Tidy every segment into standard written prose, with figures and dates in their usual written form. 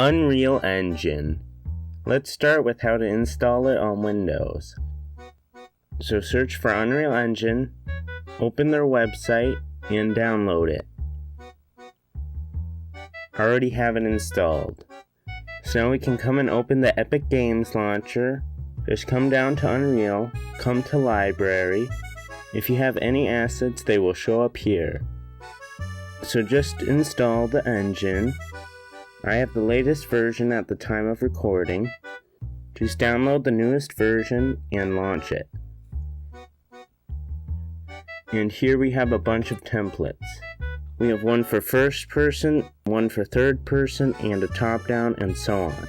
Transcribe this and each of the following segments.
Unreal Engine. Let's start with how to install it on Windows. So search for Unreal Engine, open their website, and download it. I already have it installed. So now we can come and open the Epic Games Launcher. Just come down to Unreal, come to Library. If you have any assets, they will show up here. So just install the engine. I have the latest version at the time of recording. Just download the newest version and launch it. And here we have a bunch of templates. We have one for first person, one for third person, and a top down, and so on.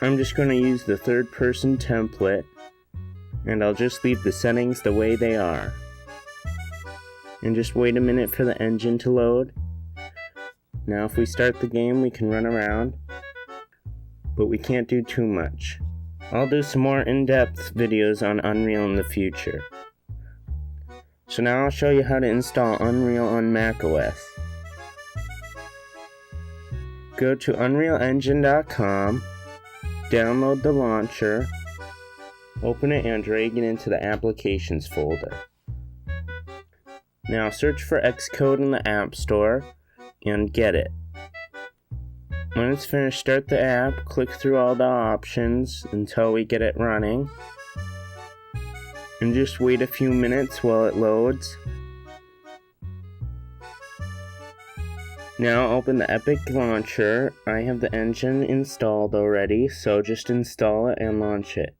I'm just going to use the third person template, and I'll just leave the settings the way they are. And just wait a minute for the engine to load. Now if we start the game, we can run around, but we can't do too much. I'll do some more in-depth videos on Unreal in the future. So now I'll show you how to install Unreal on macOS. Go to unrealengine.com, download the launcher, open it and drag it into the Applications folder. Now search for Xcode in the App Store and get it. When it's finished, start the app, click through all the options until we get it running, and just wait a few minutes while it loads. Now open the Epic Launcher. I have the engine installed already, so just install it and launch it.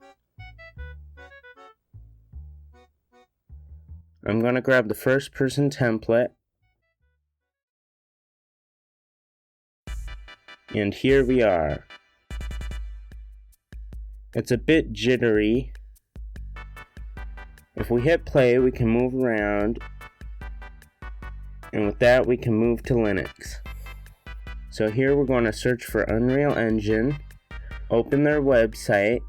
I'm going to grab the first person template. And here we are. It's a bit jittery. If we hit play, we can move around. And with that, we can move to Linux. So here we're going to search for Unreal Engine, open their website,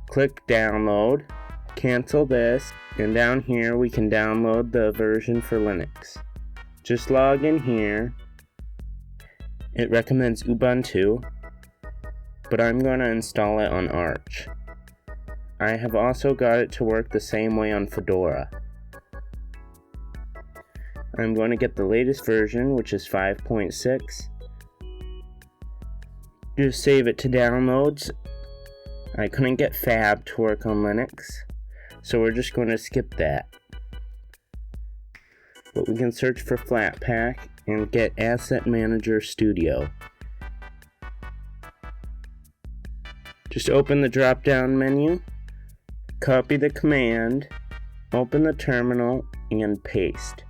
click download, cancel this, and down here we can download the version for Linux. Just log in here. It recommends Ubuntu, but I'm going to install it on Arch. I have also got it to work the same way on Fedora. I'm going to get the latest version, which is 5.6. Just save it to downloads. I couldn't get Fab to work on Linux, so we're just going to skip that. But we can search for Flatpak and get Asset Manager Studio. Just open the drop-down menu, copy the command, open the terminal, and paste,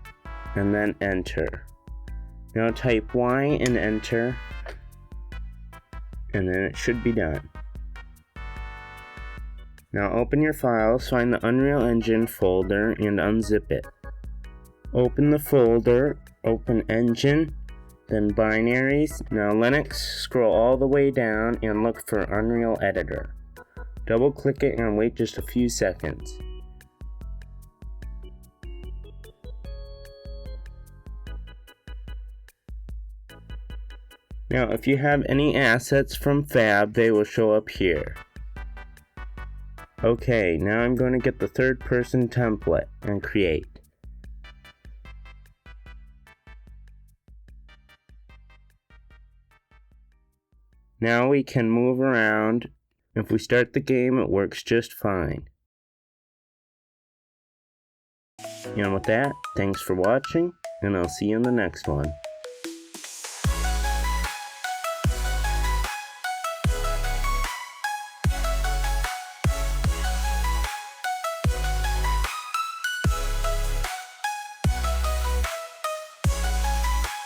and then enter. Now type Y and enter, and then it should be done. Now open your files, find the Unreal Engine folder, and unzip it. Open the folder, open Engine, then Binaries. Now Linux, scroll all the way down and look for Unreal Editor. Double click it and wait just a few seconds. Now if you have any assets from Fab, they will show up here. Okay, now I'm going to get the third person template and create. Now we can move around. If we start the game, it works just fine. And with that, thanks for watching, and I'll see you in the next one.